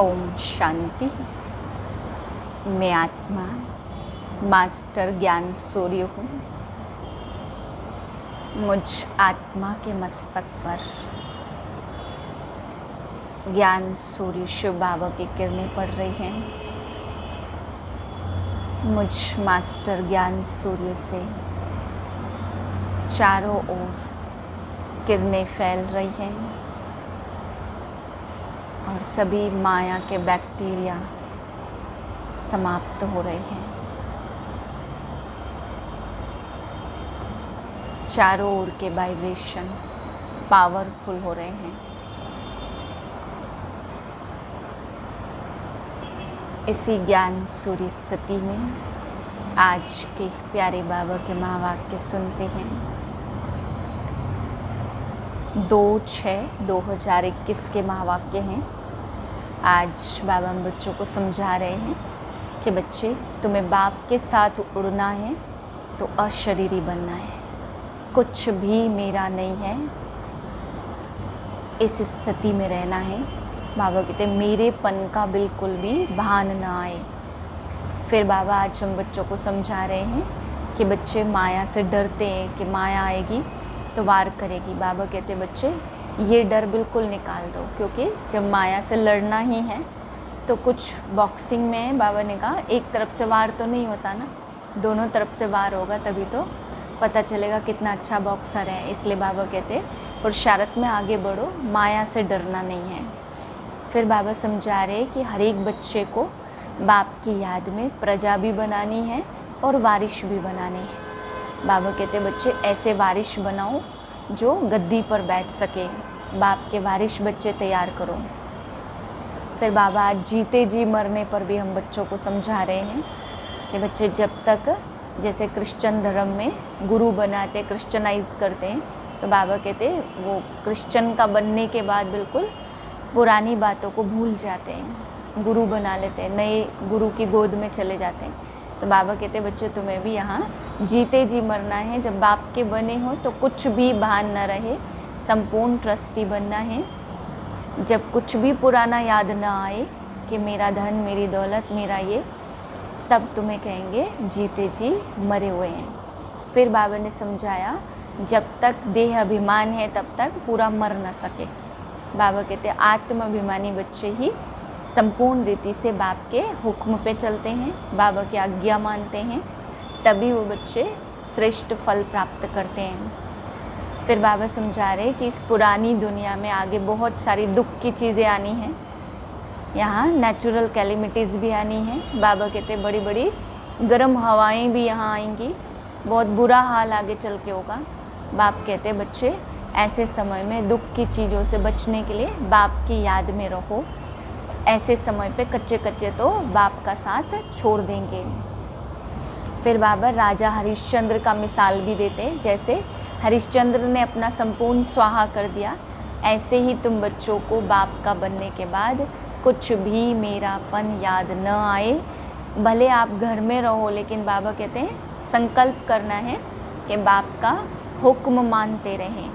ओम शांति। मैं आत्मा मास्टर ज्ञान सूर्य हूँ। मुझ आत्मा के मस्तक पर ज्ञान सूर्य शिव बाबा की किरणें पड़ रही हैं। मुझ मास्टर ज्ञान सूर्य से चारों ओर किरणें फैल रही हैं और सभी माया के बैक्टीरिया समाप्त हो रहे हैं। चारों ओर के वाइब्रेशन पावरफुल हो रहे हैं। इसी ज्ञान सूर्य स्थिति में आज के प्यारे बाबा के महावाक्य सुनते हैं। 2/6/2021 के महावाक्य हैं। आज बाबा हम बच्चों को समझा रहे हैं कि बच्चे, तुम्हें बाप के साथ उड़ना है तो अशरीरी बनना है। कुछ भी मेरा नहीं है, इस स्थिति में रहना है। बाबा कहते मेरेपन का बिल्कुल भी भान ना आए। फिर बाबा आज हम बच्चों को समझा रहे हैं कि बच्चे माया से डरते हैं कि माया आएगी तो वार करेगी। बाबा कहते बच्चे ये डर बिल्कुल निकाल दो, क्योंकि जब माया से लड़ना ही है तो कुछ बॉक्सिंग में बाबा ने कहा एक तरफ से वार तो नहीं होता ना, दोनों तरफ से वार होगा तभी तो पता चलेगा कितना अच्छा बॉक्सर है। इसलिए बाबा कहते पुरुषार्थ में आगे बढ़ो, माया से डरना नहीं है। फिर बाबा समझा रहे कि हर एक बच्चे को बाप की याद में प्रजा भी बनानी है और वारिश भी बनानी है। बाबा कहते बच्चे ऐसे वारिश बनाओ जो गद्दी पर बैठ सके। बाप के वारिश बच्चे तैयार करो। फिर बाबा आज जीते जी मरने पर भी हम बच्चों को समझा रहे हैं कि बच्चे जब तक जैसे क्रिश्चियन धर्म में गुरु बनाते, क्रिश्चियनाइज करते हैं, तो बाबा कहते वो क्रिश्चियन का बनने के बाद बिल्कुल पुरानी बातों को भूल जाते हैं, गुरु बना लेते हैं, नए गुरु की गोद में चले जाते हैं। तो बाबा कहते बच्चे तुम्हें भी यहाँ जीते जी मरना है। जब बाप के बने हो तो कुछ भी भान न रहे, संपूर्ण ट्रस्टी बनना है। जब कुछ भी पुराना याद ना आए कि मेरा धन, मेरी दौलत, मेरा ये, तब तुम्हें कहेंगे जीते जी मरे हुए हैं। फिर बाबा ने समझाया जब तक देह अभिमान है तब तक पूरा मर न सके। बाबा कहते आत्माभिमानी बच्चे ही संपूर्ण रीति से बाप के हुक्म पे चलते हैं, बाबा की आज्ञा मानते हैं, तभी वो बच्चे श्रेष्ठ फल प्राप्त करते हैं। फिर बाबा समझा रहे कि इस पुरानी दुनिया में आगे बहुत सारी दुख की चीज़ें आनी हैं। यहाँ नेचुरल कैलेमिटीज़ भी आनी हैं। बाबा कहते बड़ी बड़ी गर्म हवाएं भी यहाँ आएंगी, बहुत बुरा हाल आगे चल के होगा। बाप कहते बच्चे ऐसे समय में दुख की चीज़ों से बचने के लिए बाप की याद में रहो। ऐसे समय पे कच्चे कच्चे तो बाप का साथ छोड़ देंगे। फिर बाबा राजा हरिश्चंद्र का मिसाल भी देते हैं। जैसे हरिश्चंद्र ने अपना संपूर्ण स्वाहा कर दिया, ऐसे ही तुम बच्चों को बाप का बनने के बाद कुछ भी मेरापन याद न आए। भले आप घर में रहो, लेकिन बाबा कहते हैं संकल्प करना है कि बाप का हुक्म मानते रहें।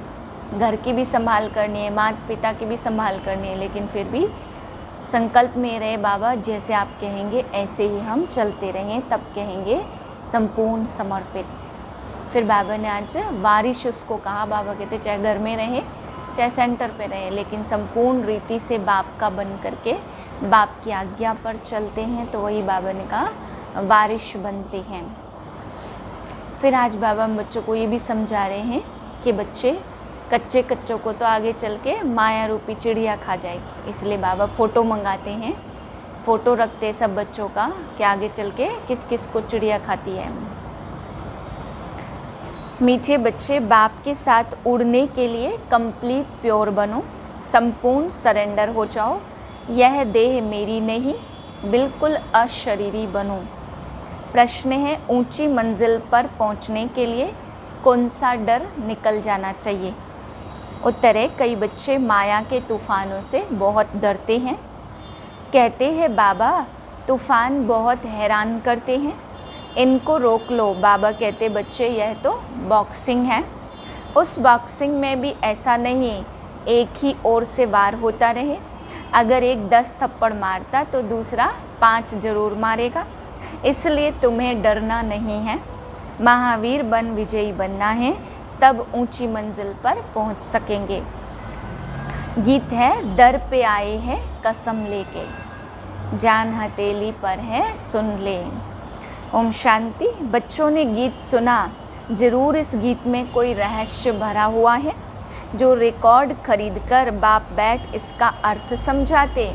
घर की भी संभाल करनी है, माता पिता की भी संभाल करनी है, लेकिन फिर भी संकल्प में रहे बाबा जैसे आप कहेंगे ऐसे ही हम चलते रहें, तब कहेंगे संपूर्ण समर्पित। फिर बाबा ने आज वारिश उसको कहा। बाबा कहते चाहे घर में रहे चाहे सेंटर पे रहे, लेकिन संपूर्ण रीति से बाप का बन करके बाप की आज्ञा पर चलते हैं, तो वही बाबा ने कहा वारिश बनते हैं। फिर आज बाबा हम बच्चों को ये भी समझा रहे हैं कि बच्चे कच्चे कच्चों को तो आगे चल के माया रूपी चिड़िया खा जाएगी। इसलिए बाबा फ़ोटो मंगाते हैं, फ़ोटो रखते हैं सब बच्चों का कि आगे चल के किस किस को चिड़िया खाती है। मीठे बच्चे, बाप के साथ उड़ने के लिए कंप्लीट प्योर बनो, संपूर्ण सरेंडर हो जाओ। यह देह मेरी नहीं, बिल्कुल अशरीरी बनो। प्रश्न है ऊंची मंजिल पर पहुंचने के लिए कौन सा डर निकल जाना चाहिए? उत्तर है कई बच्चे माया के तूफ़ानों से बहुत डरते हैं। कहते हैं बाबा तूफ़ान बहुत हैरान करते हैं, इनको रोक लो। बाबा कहते बच्चे यह तो बॉक्सिंग है, उस बॉक्सिंग में भी ऐसा नहीं एक ही ओर से वार होता रहे, अगर एक 10 थप्पड़ मारता तो दूसरा 5 जरूर मारेगा, इसलिए तुम्हें डरना नहीं है। महावीर बन विजयी बनना है, तब ऊंची मंजिल पर पहुंच सकेंगे। गीत है दर पे आए हैं कसम लेके, जान हथेली पर है सुन ले। ओम शांति। बच्चों ने गीत सुना, ज़रूर इस गीत में कोई रहस्य भरा हुआ है जो रिकॉर्ड खरीदकर बाप बैठ इसका अर्थ समझाते।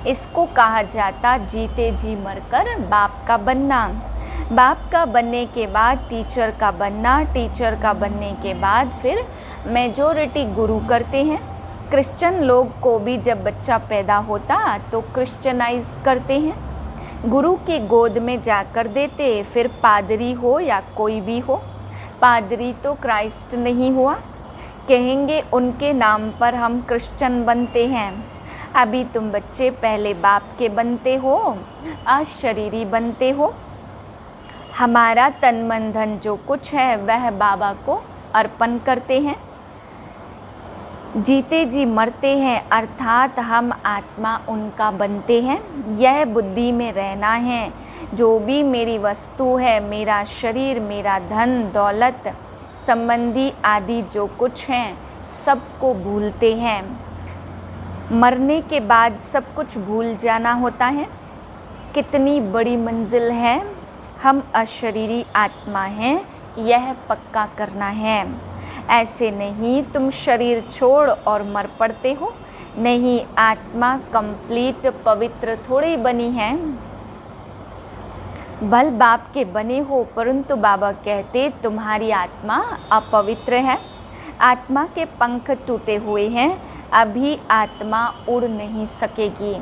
इसको कहा जाता जीते जी मरकर बाप का बनना। बाप का बनने के बाद टीचर का बनना, टीचर का बनने के बाद फिर मेजॉरिटी गुरु करते हैं। क्रिश्चियन लोग को भी जब बच्चा पैदा होता तो क्रिश्चियनाइज करते हैं, गुरु की गोद में जाकर देते, फिर पादरी हो या कोई भी हो। पादरी तो क्राइस्ट नहीं हुआ, कहेंगे उनके नाम पर हम क्रिश्चियन बनते हैं। अभी तुम बच्चे पहले बाप के बनते हो, अशरीरी बनते हो। हमारा तन मन धन जो कुछ है वह बाबा को अर्पण करते हैं। जीते जी मरते हैं, अर्थात हम आत्मा उनका बनते हैं। यह बुद्धि में रहना है, जो भी मेरी वस्तु है, मेरा शरीर, मेरा धन दौलत संबंधी आदि जो कुछ हैं, सबको भूलते हैं। मरने के बाद सब कुछ भूल जाना होता है। कितनी बड़ी मंजिल है, हम अशरीरी आत्मा हैं, यह पक्का करना है। ऐसे नहीं तुम शरीर छोड़ और मर पड़ते हो, नहीं, आत्मा कंप्लीट पवित्र थोड़ी बनी है। भल बाप के बने हो, परंतु बाबा कहते तुम्हारी आत्मा अपवित्र है, आत्मा के पंख टूटे हुए हैं, अभी आत्मा उड़ नहीं सकेगी।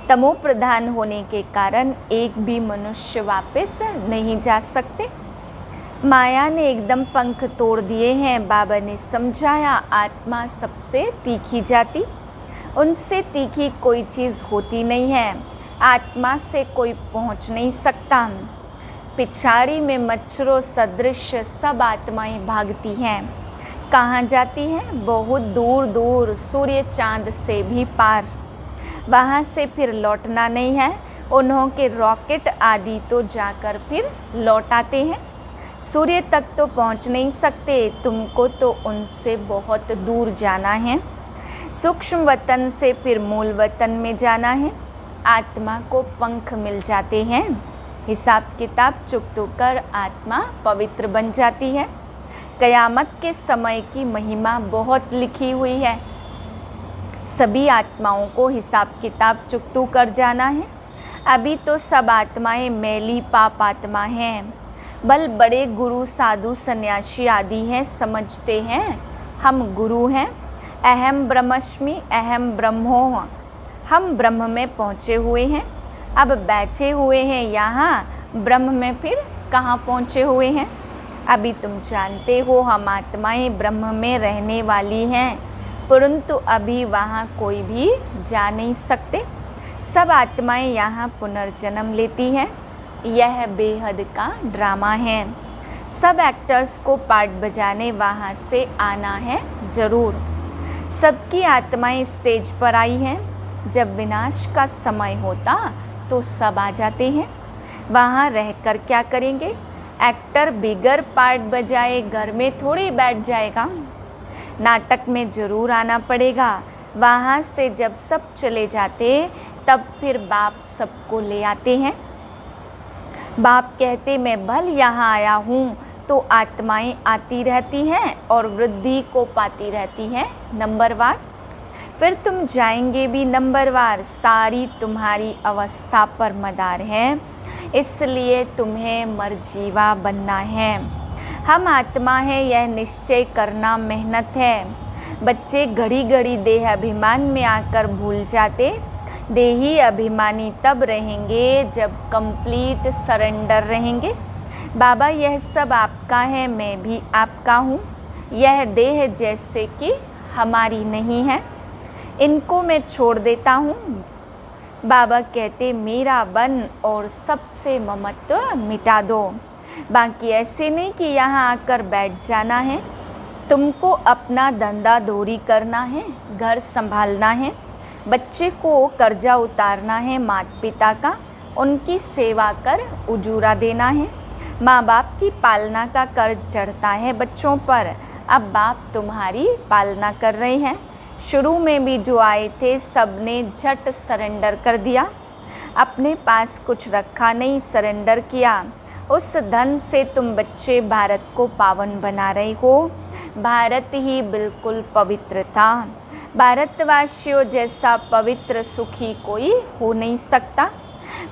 तमो प्रधान होने के कारण एक भी मनुष्य वापस नहीं जा सकते। माया ने एकदम पंख तोड़ दिए हैं। बाबा ने समझाया आत्मा सबसे तीखी जाती, उनसे तीखी कोई चीज़ होती नहीं है, आत्मा से कोई पहुंच नहीं सकता। पिछाड़ी में मच्छरों सदृश सब आत्माएं भागती हैं। कहाँ जाती हैं? बहुत दूर दूर, सूर्य चांद से भी पार। वहाँ से फिर लौटना नहीं है। उन्हों के रॉकेट आदि तो जाकर फिर लौट आते हैं। सूर्य तक तो पहुँच नहीं सकते, तुमको तो उनसे बहुत दूर जाना है। सूक्ष्म वतन से फिर मूल वतन में जाना है। आत्मा को पंख मिल जाते हैं, हिसाब किताब चुकतो कर आत्मा पवित्र बन जाती है। कयामत के समय की महिमा बहुत लिखी हुई है। सभी आत्माओं को हिसाब किताब चुकतू कर जाना है। अभी तो सब आत्माएं मैली पाप आत्मा हैं। बल बड़े गुरु साधु सन्यासी आदि हैं, समझते हैं हम गुरु हैं। अहम ब्रह्मस्मि अहम ब्रह्मो, हम ब्रह्म में पहुँचे हुए हैं। अब बैठे हुए हैं यहाँ, ब्रह्म में फिर कहाँ पहुँचे हुए हैं? अभी तुम जानते हो हम आत्माएं ब्रह्म में रहने वाली हैं, परंतु अभी वहाँ कोई भी जा नहीं सकते। सब आत्माएं यहाँ पुनर्जन्म लेती हैं। यह बेहद का ड्रामा है। सब एक्टर्स को पार्ट बजाने वहाँ से आना है ज़रूर। सबकी आत्माएं स्टेज पर आई हैं। जब विनाश का समय होता तो सब आ जाते हैं। वहाँ रहकर क्या करेंगे? एक्टर बिगर पार्ट बजाए घर में थोड़ी बैठ जाएगा, नाटक में ज़रूर आना पड़ेगा। वहाँ से जब सब चले जाते तब फिर बाप सबको ले आते हैं। बाप कहते मैं भल यहाँ आया हूँ, तो आत्माएं आती रहती हैं और वृद्धि को पाती रहती हैं नंबरवार। फिर तुम जाएंगे भी नंबरवार। सारी तुम्हारी अवस्था पर मदार है, इसलिए तुम्हें मरजीवा बनना है। हम आत्मा है, यह निश्चय करना मेहनत है। बच्चे घड़ी घड़ी देह अभिमान में आकर भूल जाते। देही अभिमानी तब रहेंगे जब कंप्लीट सरेंडर रहेंगे। बाबा यह सब आपका है, मैं भी आपका हूँ। यह देह जैसे कि हमारी नहीं है, इनको मैं छोड़ देता हूँ। बाबा कहते मेरा बन और सबसे ममत्व मिटा दो। बाकी ऐसे नहीं कि यहाँ आकर बैठ जाना है। तुमको अपना धंधा दोरी करना है, घर संभालना है। बच्चे को कर्जा उतारना है माता पिता का, उनकी सेवा कर उजूरा देना है। माँ बाप की पालना का कर्ज चढ़ता है बच्चों पर, अब बाप तुम्हारी पालना कर रहे हैं। शुरू में भी जो आए थे सब ने झट सरेंडर कर दिया, अपने पास कुछ रखा नहीं, सरेंडर किया। उस धन से तुम बच्चे भारत को पावन बना रहे हो। भारत ही बिल्कुल पवित्र था। भारतवासियों जैसा पवित्र सुखी कोई हो नहीं सकता।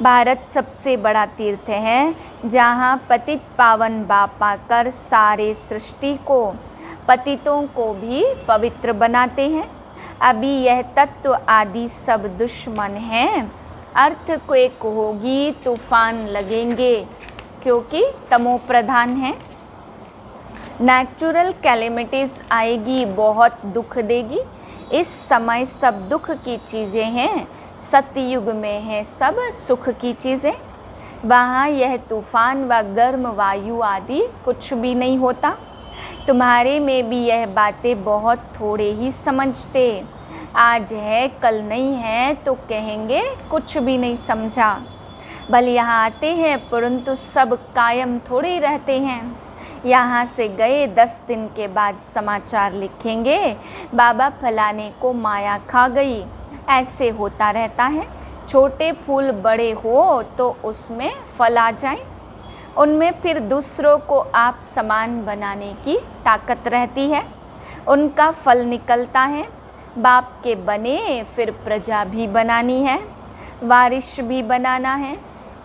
भारत सबसे बड़ा तीर्थ है जहाँ पतित पावन बाप आकर सारे सृष्टि को, पतितों को भी पवित्र बनाते हैं। अभी यह तत्व आदि सब दुश्मन हैं। अर्थक्वेक होगी, तूफान लगेंगे, क्योंकि तमो प्रधान है। नेचुरल कैलेमिटीज़ आएगी, बहुत दुख देगी। इस समय सब दुख की चीज़ें हैं, सतयुग में है सब सुख की चीज़ें। वहाँ यह तूफान व गर्म वायु आदि कुछ भी नहीं होता। तुम्हारे में भी यह बातें बहुत थोड़े ही समझते। आज है कल नहीं है तो कहेंगे कुछ भी नहीं समझा। भले यहाँ आते हैं परंतु सब कायम थोड़े ही रहते हैं। यहाँ से गए 10 दिन के बाद समाचार लिखेंगे बाबा फलाने को माया खा गई। ऐसे होता रहता है। छोटे फूल बड़े हो तो उसमें फल आ जाए, उनमें फिर दूसरों को आप समान बनाने की ताकत रहती है, उनका फल निकलता है। बाप के बने फिर प्रजा भी बनानी है, वारिश भी बनाना है।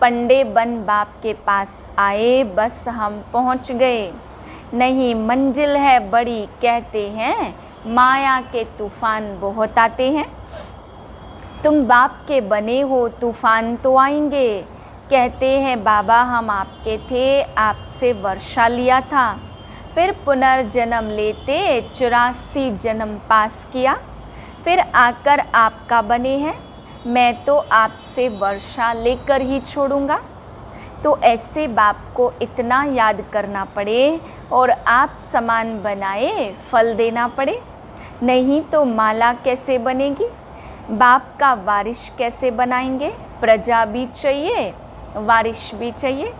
पंडे बन बाप के पास आए, बस हम पहुँच गए। नहीं मंजिल है बड़ी कहते हैं, माया के तूफान बहुत आते हैं। तुम बाप के बने हो, तूफान तो आएंगे। कहते हैं बाबा हम आपके थे, आपसे वर्षा लिया था, फिर पुनर्जन्म लेते 84 जन्म पास किया, फिर आकर आपका बने हैं। मैं तो आपसे वर्षा लेकर ही छोड़ूंगा। तो ऐसे बाप को इतना याद करना पड़े और आप समान बनाए फल देना पड़े, नहीं तो माला कैसे बनेगी। बाप का वारिश कैसे बनाएंगे। प्रजा भी चाहिए, वारिश भी चाहिए।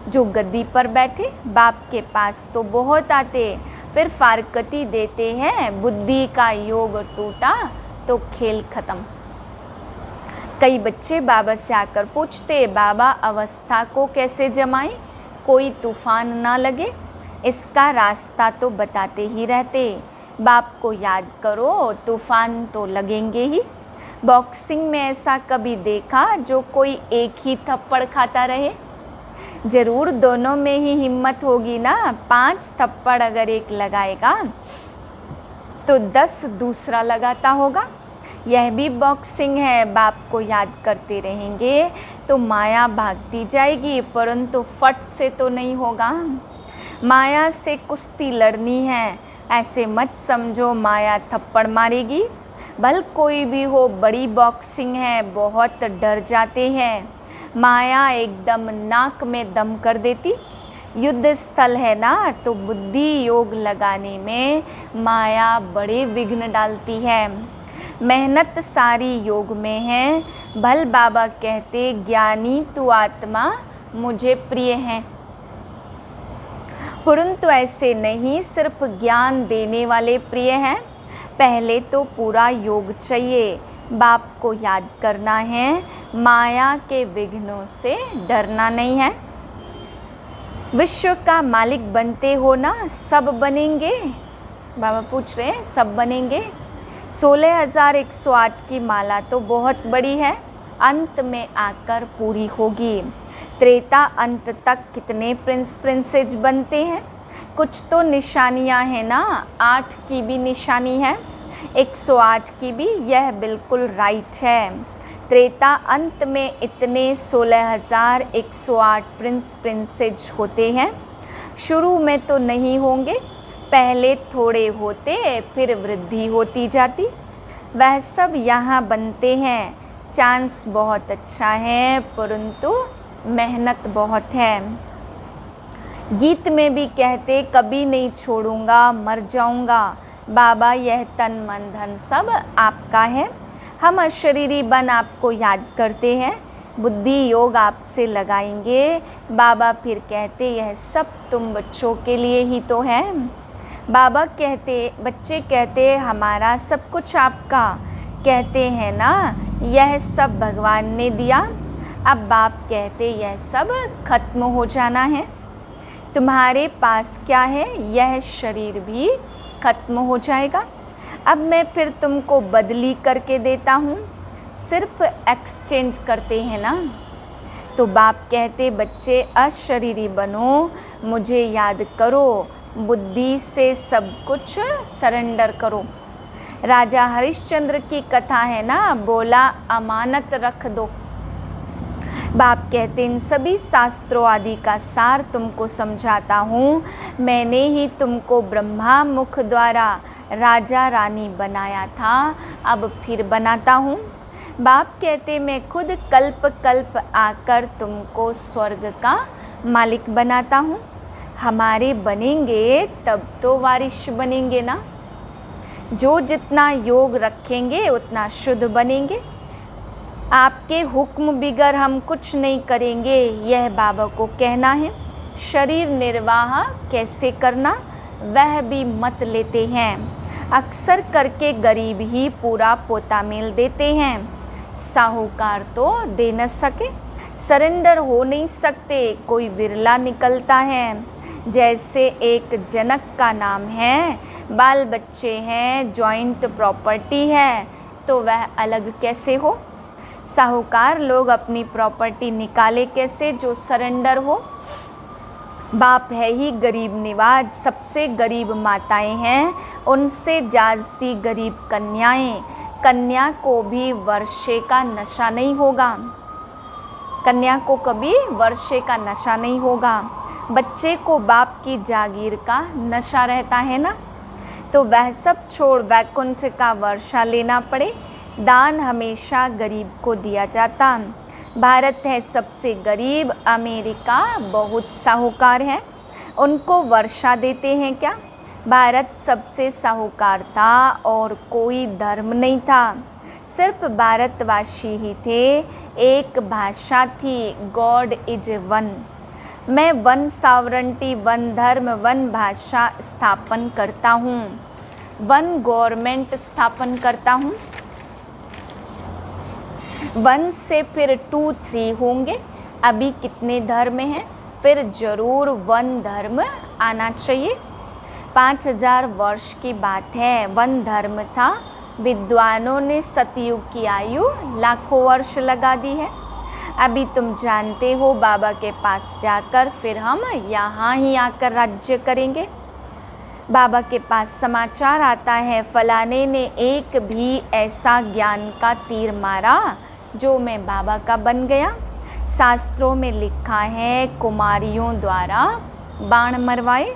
जो गद्दी पर बैठे बाप के पास तो बहुत आते, फिर फारकती देते हैं। बुद्धि का योग टूटा तो खेल खत्म। कई बच्चे बाबा से आकर पूछते बाबा अवस्था को कैसे जमाएं, कोई तूफान ना लगे। इसका रास्ता तो बताते ही रहते। बाप को याद करो, तूफान तो लगेंगे ही। बॉक्सिंग में ऐसा कभी देखा जो कोई एक ही थप्पड़ खाता रहे। ज़रूर दोनों में ही हिम्मत होगी ना। 5 थप्पड़ अगर एक लगाएगा तो 10 दूसरा लगाता होगा। यह भी बॉक्सिंग है। बाप को याद करते रहेंगे तो माया भागती जाएगी, परंतु फट से तो नहीं होगा। माया से कुश्ती लड़नी है। ऐसे मत समझो माया थप्पड़ मारेगी। भल कोई भी हो, बड़ी बॉक्सिंग है, बहुत डर जाते हैं। माया एकदम नाक में दम कर देती। युद्ध स्थल है ना, तो बुद्धि योग लगाने में माया बड़े विघ्न डालती है। मेहनत सारी योग में है। भल बाबा कहते ज्ञानी तू आत्मा मुझे प्रिय है, परंतु ऐसे नहीं सिर्फ ज्ञान देने वाले प्रिय हैं। पहले तो पूरा योग चाहिए। बाप को याद करना है, माया के विघ्नों से डरना नहीं है। विश्व का मालिक बनते हो ना, सब बनेंगे। बाबा पूछ रहे हैं सब बनेंगे। 16,108 की माला तो बहुत बड़ी है, अंत में आकर पूरी होगी। त्रेता अंत तक कितने प्रिंस प्रिंसेज बनते हैं। कुछ तो निशानियां हैं ना, 8 की भी निशानी है, 108 की भी। यह बिल्कुल राइट है। त्रेता अंत में इतने 16,108 प्रिंस प्रिंसेज होते हैं। शुरू में तो नहीं होंगे, पहले थोड़े होते फिर वृद्धि होती जाती। वह सब यहाँ बनते हैं। चांस बहुत अच्छा है, परंतु मेहनत बहुत है। गीत में भी कहते कभी नहीं छोड़ूंगा, मर जाऊंगा। बाबा यह तन मन धन सब आपका है। हम अशरीरी बन आपको याद करते हैं, बुद्धि योग आपसे लगाएंगे। बाबा फिर कहते यह सब तुम बच्चों के लिए ही तो है। बच्चे कहते हमारा सब कुछ आपका, कहते हैं ना यह सब भगवान ने दिया। अब बाप कहते यह सब खत्म हो जाना है। तुम्हारे पास क्या है, यह शरीर भी खत्म हो जाएगा। अब मैं फिर तुमको बदली करके देता हूँ, सिर्फ एक्सचेंज करते हैं ना। तो बाप कहते बच्चे अशरीरी बनो, मुझे याद करो, बुद्धि से सब कुछ सरेंडर करो। राजा हरिश्चंद्र की कथा है ना, बोला अमानत रख दो। बाप कहते इन सभी शास्त्रों आदि का सार तुमको समझाता हूँ। मैंने ही तुमको ब्रह्मा मुख द्वारा राजा रानी बनाया था, अब फिर बनाता हूँ। बाप कहते मैं खुद कल्प कल्प आकर तुमको स्वर्ग का मालिक बनाता हूँ। हमारे बनेंगे तब तो वारिश बनेंगे ना। जो जितना योग रखेंगे उतना शुद्ध बनेंगे। आपके हुक्म बिगर हम कुछ नहीं करेंगे, यह बाबा को कहना है। शरीर निर्वाह कैसे करना वह भी मत लेते हैं। अक्सर करके गरीब ही पूरा पोता मेल देते हैं, साहूकार तो दे न सके। सरेंडर हो नहीं सकते, कोई विरला निकलता है। जैसे एक जनक का नाम है, बाल बच्चे हैं, जॉइंट प्रॉपर्टी है, तो वह अलग कैसे हो। साहूकार लोग अपनी प्रॉपर्टी निकाले कैसे जो सरेंडर हो। बाप है ही गरीब निवाज, सबसे गरीब माताएं हैं, उनसे जाजती गरीब कन्याएं। कन्या को भी वर्षे का नशा नहीं होगा, कन्या को कभी वर्षे का नशा नहीं होगा। बच्चे को बाप की जागीर का नशा रहता है ना, तो वह सब छोड़ वैकुंठ का वर्षा लेना पड़े। दान हमेशा गरीब को दिया जाता। भारत है सबसे गरीब, अमेरिका बहुत साहूकार है, उनको वर्षा देते हैं क्या। भारत सबसे साहूकार था और कोई धर्म नहीं था, सिर्फ भारतवासी ही थे। एक भाषा थी, गॉड इज वन। मैं वन सॉवरेंटी, वन धर्म, वन भाषा स्थापन करता हूँ, वन गवर्नमेंट स्थापन करता हूँ। वन से फिर 2, 3 होंगे। अभी कितने धर्म हैं, फिर जरूर वन धर्म आना चाहिए। 5000 वर्ष की बात है, वन धर्म था। विद्वानों ने सतयुग की आयु लाखों वर्ष लगा दी है। अभी तुम जानते हो बाबा के पास जाकर फिर हम यहाँ ही आकर राज्य करेंगे। बाबा के पास समाचार आता है, फलाने ने एक भी ऐसा ज्ञान का तीर मारा जो मैं बाबा का बन गया। शास्त्रों में लिखा है कुमारियों द्वारा बाण मरवाए।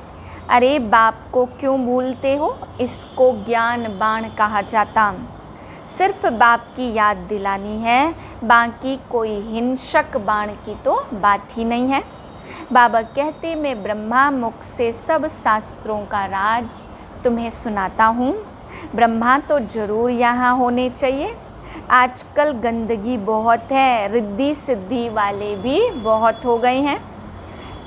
अरे बाप को क्यों भूलते हो, इसको ज्ञान बाण कहा जाता। सिर्फ बाप की याद दिलानी है, बाकी कोई हिंसक बाण की तो बात ही नहीं है। बाबा कहते मैं ब्रह्मा मुख से सब शास्त्रों का राज तुम्हें सुनाता हूँ। ब्रह्मा तो ज़रूर यहाँ होने चाहिए। आजकल गंदगी बहुत है, रिद्धि सिद्धि वाले भी बहुत हो गए हैं।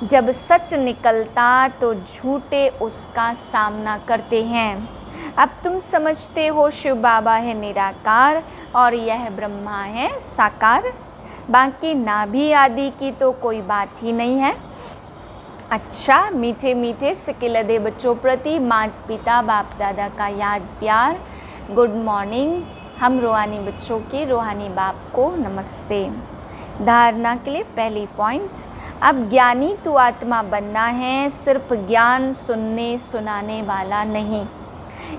जब सच निकलता तो झूठे उसका सामना करते हैं। अब तुम समझते हो शिव बाबा है निराकार और यह ब्रह्मा है साकार, बाकी नाभि आदि की तो कोई बात ही नहीं है। अच्छा, मीठे मीठे सिकिलदे बच्चों प्रति माता पिता बाप दादा का याद प्यार, गुड मॉर्निंग। हम रूहानी बच्चों के रूहानी बाप को नमस्ते। धारणा के लिए पहली पॉइंट, अब ज्ञानी तू आत्मा बनना है, सिर्फ ज्ञान सुनने सुनाने वाला नहीं,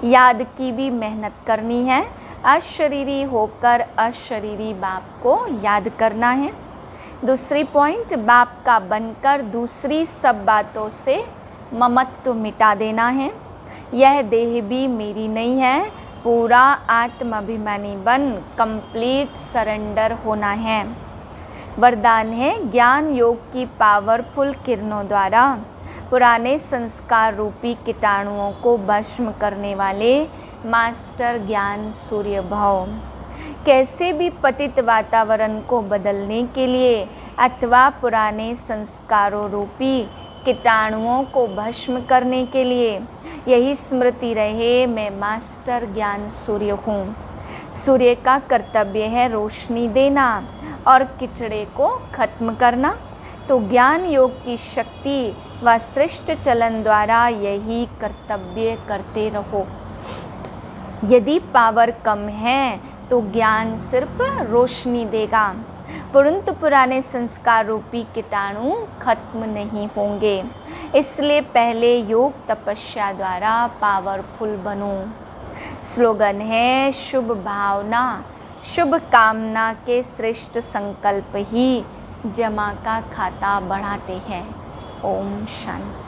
याद की भी मेहनत करनी है। अशरीरी होकर अशरीरी बाप को याद करना है। दूसरी पॉइंट, बाप का बनकर दूसरी सब बातों से ममत्व मिटा देना है। यह देह भी मेरी नहीं है, पूरा आत्माभिमानी बन कंप्लीट सरेंडर होना है। वरदान है ज्ञान योग की पावरफुल किरणों द्वारा पुराने संस्कार रूपी कीटाणुओं को भस्म करने वाले मास्टर ज्ञान सूर्य भव। कैसे भी पतित वातावरण को बदलने के लिए अथवा पुराने संस्कारों रूपी कीटाणुओं को भस्म करने के लिए यही स्मृति रहे, मैं मास्टर ज्ञान सूर्य हूँ। सूर्य का कर्तव्य है रोशनी देना और कीचड़े को खत्म करना। तो ज्ञान योग की शक्ति व श्रेष्ठ चलन द्वारा यही कर्तव्य करते रहो। यदि पावर कम है तो ज्ञान सिर्फ रोशनी देगा, परंतु पुराने संस्कार रूपी कीटाणु खत्म नहीं होंगे। इसलिए पहले योग तपस्या द्वारा पावरफुल बनो। स्लोगन है शुभ भावना शुभ कामना के श्रेष्ठ संकल्प ही जमा का खाता बढ़ाते हैं। ओम शांति।